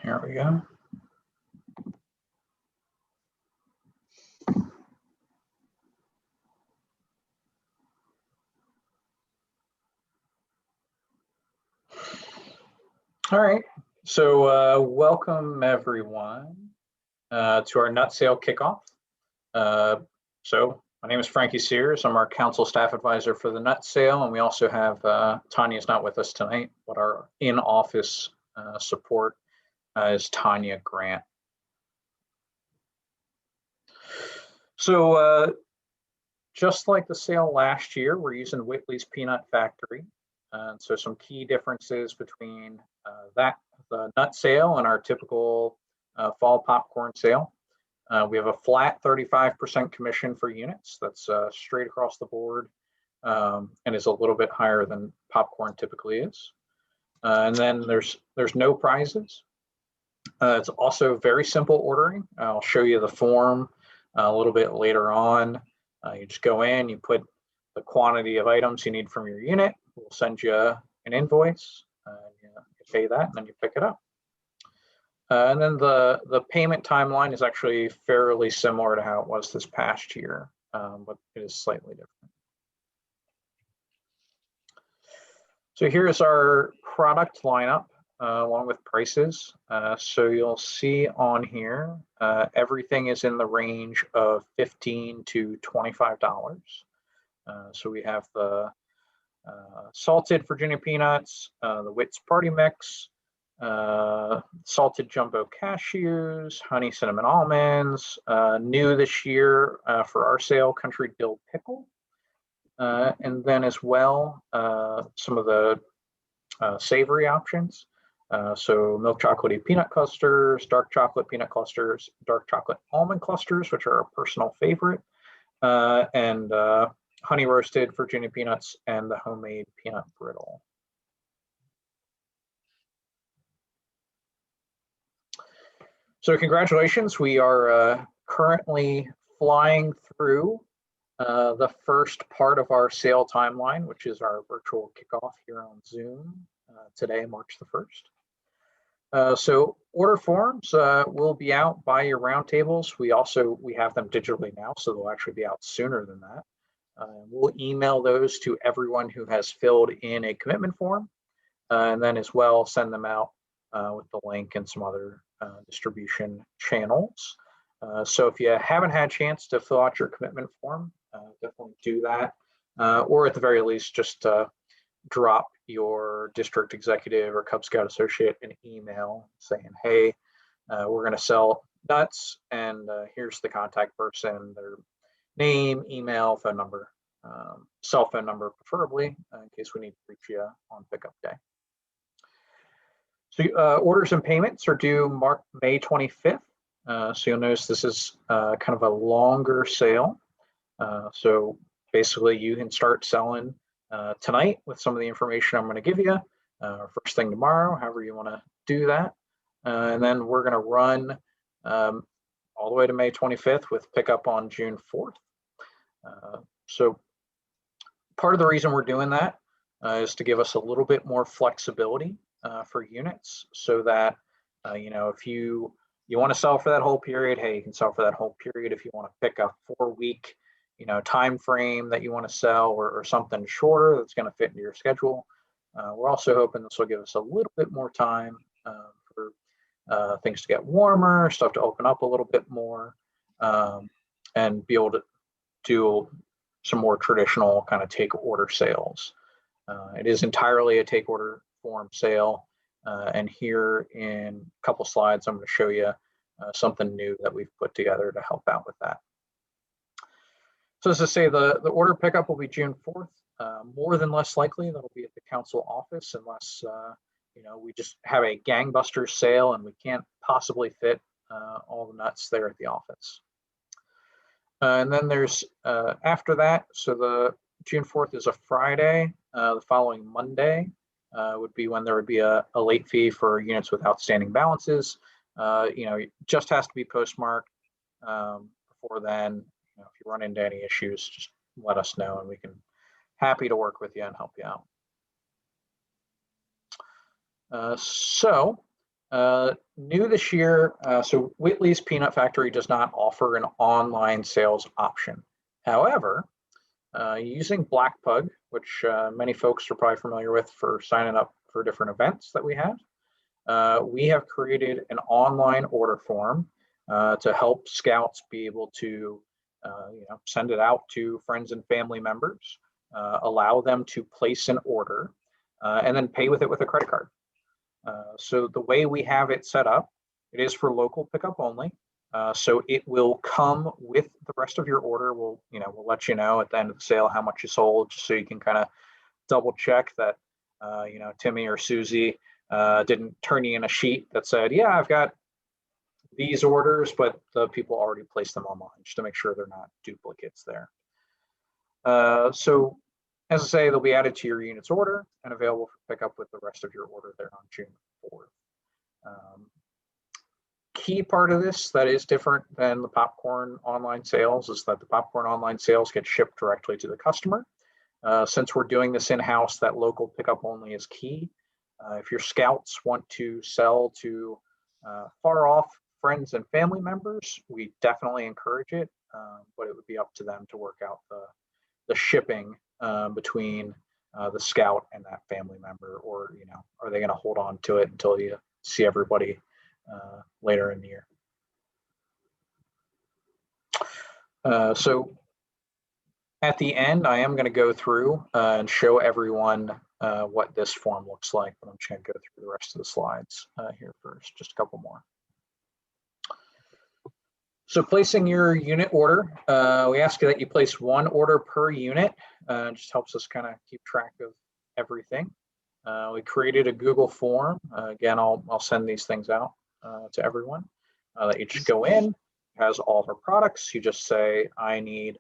Here we go. All right, so welcome everyone to our nut sale kickoff. So my name is Frankie Sears. I'm our council staff advisor for the nut sale, and we also have Tanya's not with us tonight, but our in-office support is Tanya Grant. So just like the sale last year, we're using Whitley's Peanut Factory. So some key differences between the nut sale and our typical fall popcorn sale. We have a flat 35% commission for units. That's straight across the board and is a little bit higher than popcorn typically is. And then there's no prizes. It's also very simple ordering. I'll show you the form a little bit later on. You just go in, you put the quantity of items you need from your unit. We'll send you an invoice, you pay that, and then you pick it up. And then the payment timeline is actually fairly similar to how it was this past year, but it is slightly different. So here's our product lineup along with prices. So you'll see on here, everything is in the range of $15 to $25. So we have the salted Virginia peanuts, the Wits Party Mix, salted jumbo cashews, honey cinnamon almonds, new this year for our sale, country dill pickle, and then as well some of the savory options. So milk chocolatey peanut clusters, dark chocolate peanut clusters, dark chocolate almond clusters, which are a personal favorite, and honey roasted Virginia peanuts and the homemade peanut brittle. So congratulations, we are currently flying through the first part of our sale timeline, which is our virtual kickoff here on Zoom today, March the 1st. So order forms will be out by your roundtables. We have them digitally now, so they'll actually be out sooner than that. We'll email those to everyone who has filled in a commitment form, and then as well send them out with the link and some other distribution channels. So if you haven't had a chance to fill out your commitment form, definitely do that, or at the very least, just drop your district executive or Cub Scout associate an email saying, hey, we're going to sell nuts, and here's the contact person, their name, email, phone number, cell phone number preferably, in case we need to reach you on pickup day. So orders and payments are due May 25th. So you'll notice this is kind of a longer sale. So basically you can start selling tonight with some of the information I'm going to give you, first thing tomorrow, however you want to do that. And then we're going to run all the way to May 25th with pickup on June 4th. So part of the reason we're doing that is to give us a little bit more flexibility for units, so that if you want to sell for that whole period, hey, you can sell for that whole period. If you want to pick a 4-week time frame that you want to sell, or something shorter that's going to fit into your schedule, we're also hoping this will give us a little bit more time for things to get warmer, stuff to open up a little bit more, and be able to do some more traditional kind of take order sales. It is entirely a take order form sale, and here in a couple slides I'm going to show you something new that we've put together to help out with that. So as I say, the order pickup will be June 4th. More than less likely that'll be at the council office, unless we just have a gangbuster sale and we can't possibly fit all the nuts there at the office. And then there's after that, so the June 4th is a Friday. The following Monday would be when there would be a late fee for units with outstanding balances. It just has to be postmarked. Before then, if you run into any issues, just let us know, and we can happy to work with you and help you out. New this year, so Whitley's Peanut Factory does not offer an online sales option. However, using Black Pug, which many folks are probably familiar with for signing up for different events that we have created an online order form to help scouts be able to send it out to friends and family members, allow them to place an order, and then pay with it with a credit card. So the way we have it set up, it is for local pickup only. So it will come with the rest of your order. We'll let you know at the end of the sale how much you sold, just so you can kind of double check that Timmy or Susie didn't turn you in a sheet that said, yeah, I've got these orders, but the people already placed them online, just to make sure they're not duplicates there. So as I say, they'll be added to your unit's order and available for pickup with the rest of your order there on June 4th. Key part of this that is different than the popcorn online sales is that the popcorn online sales get shipped directly to the customer. Since we're doing this in-house, that local pickup only is key. If your scouts want to sell to far off friends and family members, we definitely encourage it, but it would be up to them to work out the shipping between the scout and that family member, or are they going to hold on to it until you see everybody later in the year. So at the end, I am going to go through and show everyone what this form looks like, but I'm just going to go through the rest of the slides here first, just a couple more. So placing your unit order, we ask that you place one order per unit. It just helps us kind of keep track of everything. We created a Google form. Again, I'll send these things out to everyone. That you just go in, has all of our products. You just say, I need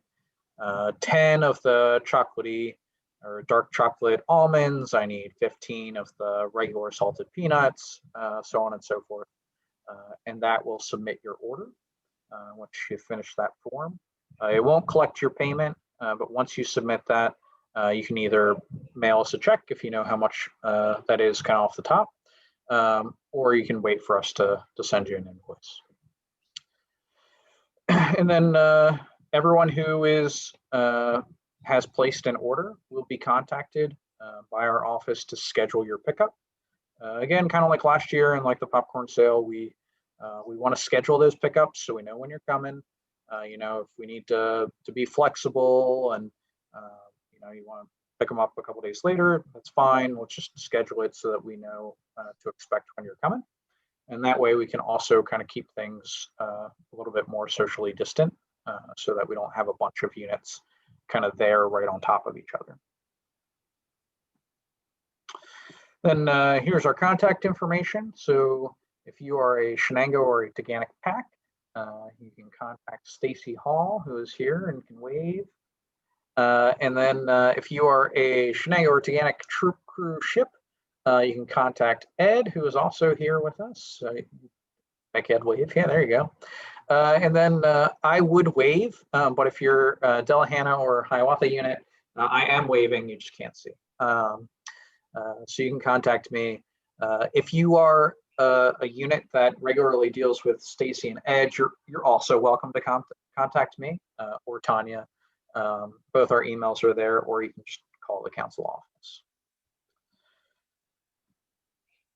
10 of the chocolatey or dark chocolate almonds. I need 15 of the regular salted peanuts, so on and so forth. And that will submit your order once you finish that form. It won't collect your payment, but once you submit that, you can either mail us a check if you know how much that is kind of off the top, or you can wait for us to send you an invoice. And then everyone who has placed an order will be contacted by our office to schedule your pickup. Again, kind of like last year and like the popcorn sale, we want to schedule those pickups so we know when you're coming. If we need to be flexible and you want to pick them up a couple days later, that's fine. Let's just schedule it so that we know to expect when you're coming. And that way we can also kind of keep things a little bit more socially distant so that we don't have a bunch of units kind of there right on top of each other. Then here's our contact information. So if you are a Shenango or a Teganic pack, you can contact Stacy Hall, who is here and can wave. And then if you are a Shenango or Teganic troop crew ship, you can contact Ed, who is also here with us. Make Ed wave. Yeah, there you go. And then I would wave, but if you're Delahana or Hiawatha unit, I am waving, you just can't see. So you can contact me. If you are a unit that regularly deals with Stacy and Ed, you're also welcome to contact me or Tanya. Both our emails are there, or you can just call the council office.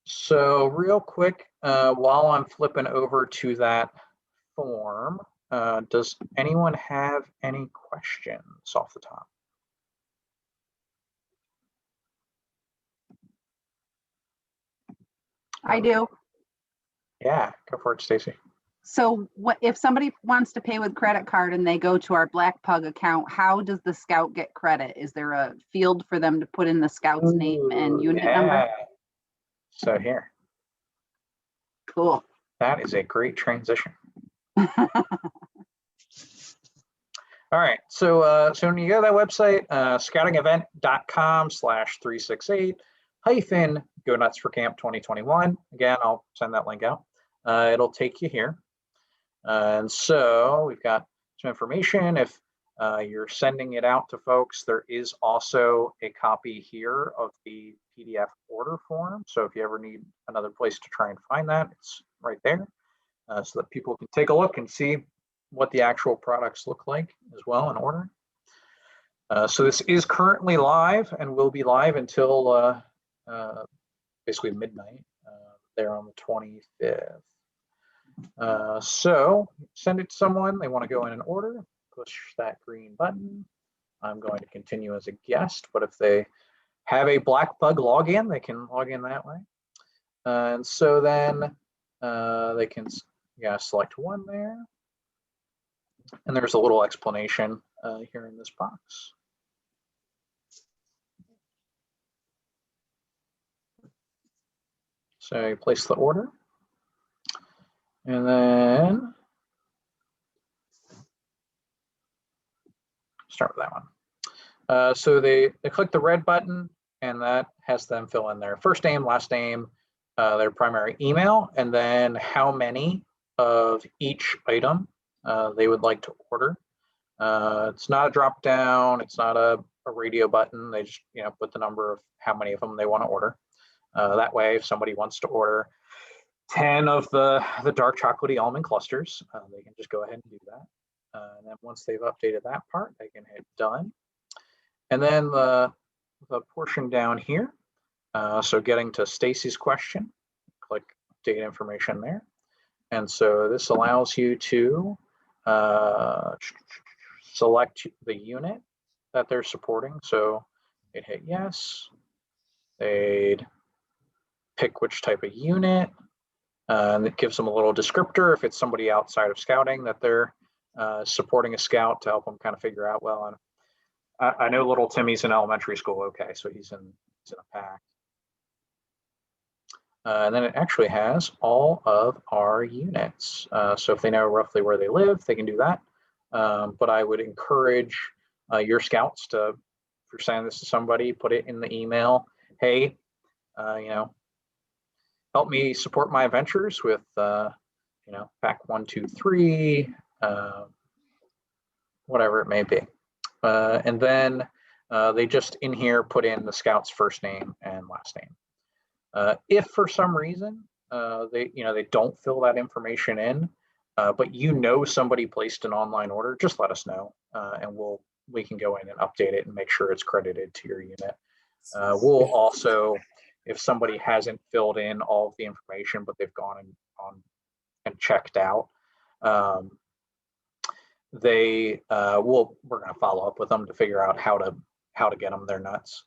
So real quick, while I'm flipping over to that form, does anyone have any questions off the top? I do. Yeah, go for it, Stacy. So what if somebody wants to pay with credit card and they go to our Black Pug account, how does the scout get credit? Is there a field for them to put in the scout's name and unit number? So here. Cool. That is a great transition. All right, so when you go to that website, scoutingevent.com/368-Go Nuts for Camp 2021. Again, I'll send that link out. It'll take you here. And so we've got some information. If You're sending it out to folks. There is also a copy here of the PDF order form. So if you ever need another place to try and find that, it's right there, so that people can take a look and see what the actual products look like as well in order. So this is currently live and will be live until basically midnight there on the 25th. So send it to someone. They want to go in and order. Push that green button. I'm going to continue as a guest, but if they have a Blackpug login, they can log in that way. And so then they can select one there. And there's a little explanation here in this box. So you place the order. And then start with that one. So they click the red button, and that has them fill in their first name, last name, their primary email, and then how many of each item they would like to order. It's not a drop down, it's not a radio button. They just put the number of how many of them they want to order. That way, if somebody wants to order 10 of the dark chocolatey almond clusters, they can just go ahead and do that. And then once they've updated that part, they can hit done. And then the portion down here, so getting to Stacy's question, click data information there. And so this allows you to select the unit that they're supporting. So they'd hit yes, they'd pick which type of unit, and it gives them a little descriptor if it's somebody outside of scouting that they're supporting a scout to help them kind of figure out, well, I know little Timmy's in elementary school. Okay, so he's in a pack. And then it actually has all of our units. So if they know roughly where they live, they can do that. But I would encourage your scouts to, if you're sending this to somebody, put it in the email. Hey, help me support my adventures with, pack 1, 2, 3, whatever it may be. And then they just in here put in the scout's first name and last name. If for some reason they don't fill that information in, but somebody placed an online order, just let us know, and we can go in and update it and make sure it's credited to your unit. We'll also, if somebody hasn't filled in all of the information, but they've gone and checked out, we're going to follow up with them to figure out how to get them their nuts.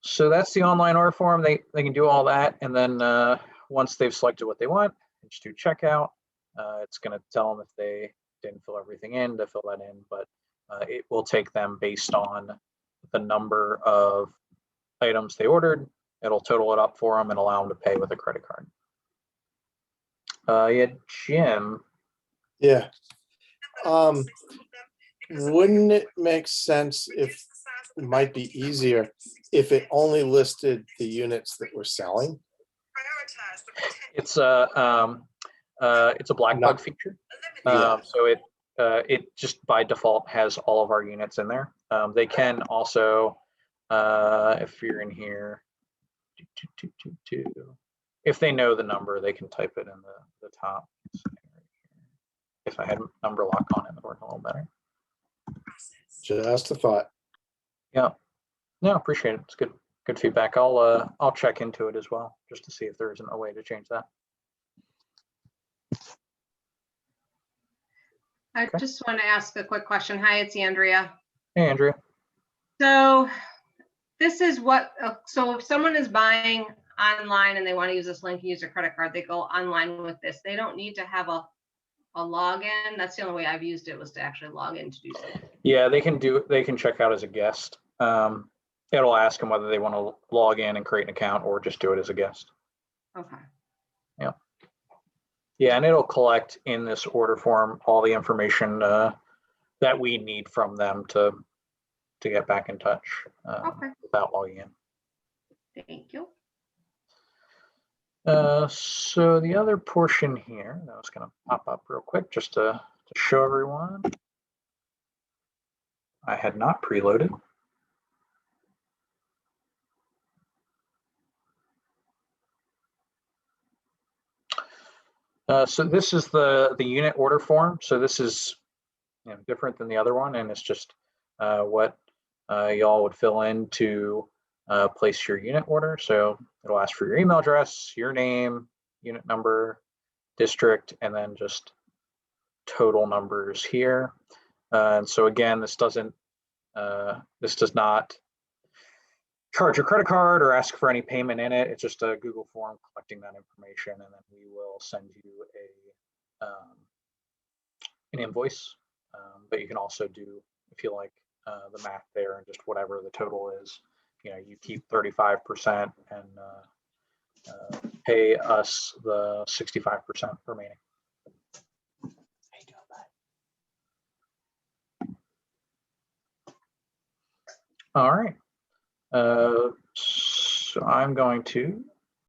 So that's the online order form. They can do all that, and then once they've selected what they want, just do checkout. It's going to tell them if they didn't fill everything in to fill that in, but it will take them based on the number of items they ordered. It'll total it up for them and allow them to pay with a credit card. Jim. Yeah. Wouldn't it make sense if it might be easier if it only listed the units that we're selling? It's a Blackpug feature. So it just by default has all of our units in there. They can also, if you're in here, if they know the number, they can type it in the top. If I had number lock on, it would work a little better. Just a thought. Yeah, no, appreciate it. It's good feedback. I'll check into it as well, just to see if there isn't a way to change that. I just want to ask a quick question. Hi, it's Andrea. Hey, Andrea. So this is what, so if someone is buying online and they want to use this link and use their credit card, they go online with this. They don't need to have a login. That's the only way I've used it, was to actually log in to do something. Yeah, they can check out as a guest. It'll ask them whether they want to log in and create an account or just do it as a guest. Okay. Yeah. Yeah, and it'll collect in this order form all the information that we need from them to get back in touch without logging in. Thank you. So the other portion here that was going to pop up real quick just to to show everyone. I had not preloaded. So this is the unit order form. So this is different than the other one, and it's just what y'all would fill in to place your unit order. So it'll ask for your email address, your name, unit number, district, and then just total numbers here. And so again, this does not charge your credit card or ask for any payment in it. It's just a Google form collecting that information, and then we will send you an invoice. But you can also do, if you like, the math there and just whatever the total is. You keep 35% and pay us the 65% remaining. All right. So I'm going to